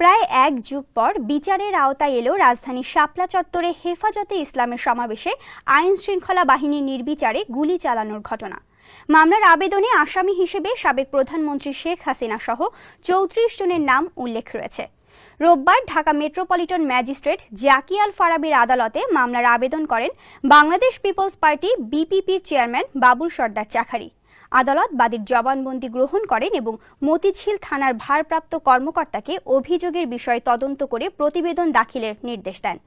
প্রায় এক যুগ পর বিচারের আওতায় এলো রাজধানীর শাপলা চত্বরে হেফাজতে ইসলামের সমাবেশে আইন শৃঙ্খলা বাহিনীর নির্বিচারে গুলি চালানোর ঘটনা। মামলার আবেদনে আসামি হিসেবে সাবেক প্রধানমন্ত্রী শেখ হাসিনা সহ ৩৪ জনের নাম উল্লেখ রয়েছে। রোববার ঢাকা মেট্রোপলিটন ম্যাজিস্ট্রেট জাকি আল ফারাবীর আদালতে মামলার আবেদন করেন বাংলাদেশ পিপলস পার্টি বিপিপির চেয়ারম্যান বাবুল সরদার চাখারি। আদালত বাদীর জবানবন্দি গ্রহণ করেন এবং মতিঝিল থানার ভারপ্রাপ্ত কর্মকর্তাকে অভিযোগের বিষয়ে তদন্ত করে প্রতিবেদন দাখিলের নির্দেশ দেন।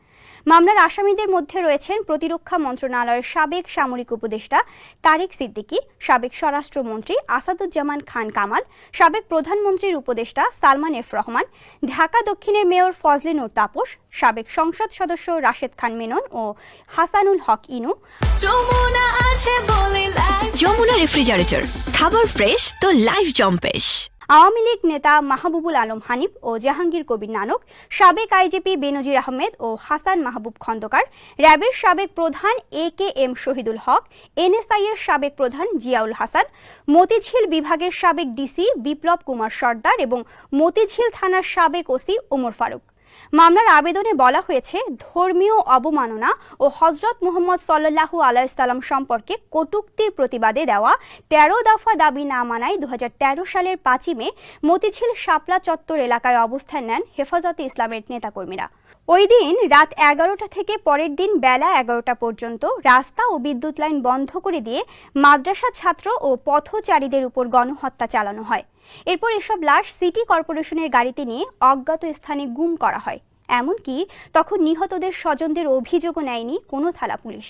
মামলার আসামিদের মধ্যে রয়েছেন প্রতিরক্ষা মন্ত্রণালয়ের সাবেক সামরিক উপদেষ্টা তারেক সিদ্দিকী, সাবেক স্বরাষ্ট্রমন্ত্রী আসাদুজ্জামান খান কামাল, সাবেক প্রধানমন্ত্রীর উপদেষ্টা সালমান এফ রহমান, ঢাকা দক্ষিণের মেয়র ফজলে নূর তাপস, সাবেক সংসদ সদস্য রাশেদ খান মেনন ও হাসানুল হক ইনু। যমুনা রেফ্রিজারেটর, খাবার ফ্রেশ তো লাইফ জম্পেশ। আওয়ামী লীগ নেতা মাহবুবুল আলম হানিফ ও জাহাঙ্গীর কবির নানক, সাবেক আইজিপি বেনজির আহমেদ ও হাসান মাহবুব খন্দকার, র্যাবের সাবেক প্রধান AKM শহীদুল হক, NSI এর সাবেক প্রধান জিয়াউল হাসান, মতিঝিল বিভাগের সাবেক ডিসি বিপ্লব কুমার সর্দার এবং মতিঝিল থানার সাবেক ওসি ওমর ফারুক। মামলার আবেদনে বলা হয়েছে, ধর্মীয় অবমাননা ও হযরত মুহাম্মদ সাল্লাল্লাহু আলাইহি সাল্লাম সম্পর্কে কটূক্তির প্রতিবাদে দেওয়া ১৩ দফা দাবি না মানায় ২০১৩ সালের ৫ই মে মতিঝিল শাপলা চত্বর এলাকায় অবস্থান নেন হেফাজতে ইসলামের নেতাকর্মীরা। ওই দিন রাত ১১টা থেকে পরের দিন বেলা ১১টা পর্যন্ত রাস্তা ও বিদ্যুৎ লাইন বন্ধ করে দিয়ে মাদ্রাসা ছাত্র ও পথচারীদের উপর গণহত্যা চালানো হয়। এরপর এসব লাশ সিটি কর্পোরেশনের গাড়িতে নিয়ে অজ্ঞাত স্থানে গুম করা হয়। এমনকি তখন নিহতদের স্বজনদের অভিযোগও নেয়নি কোনো থানা পুলিশ।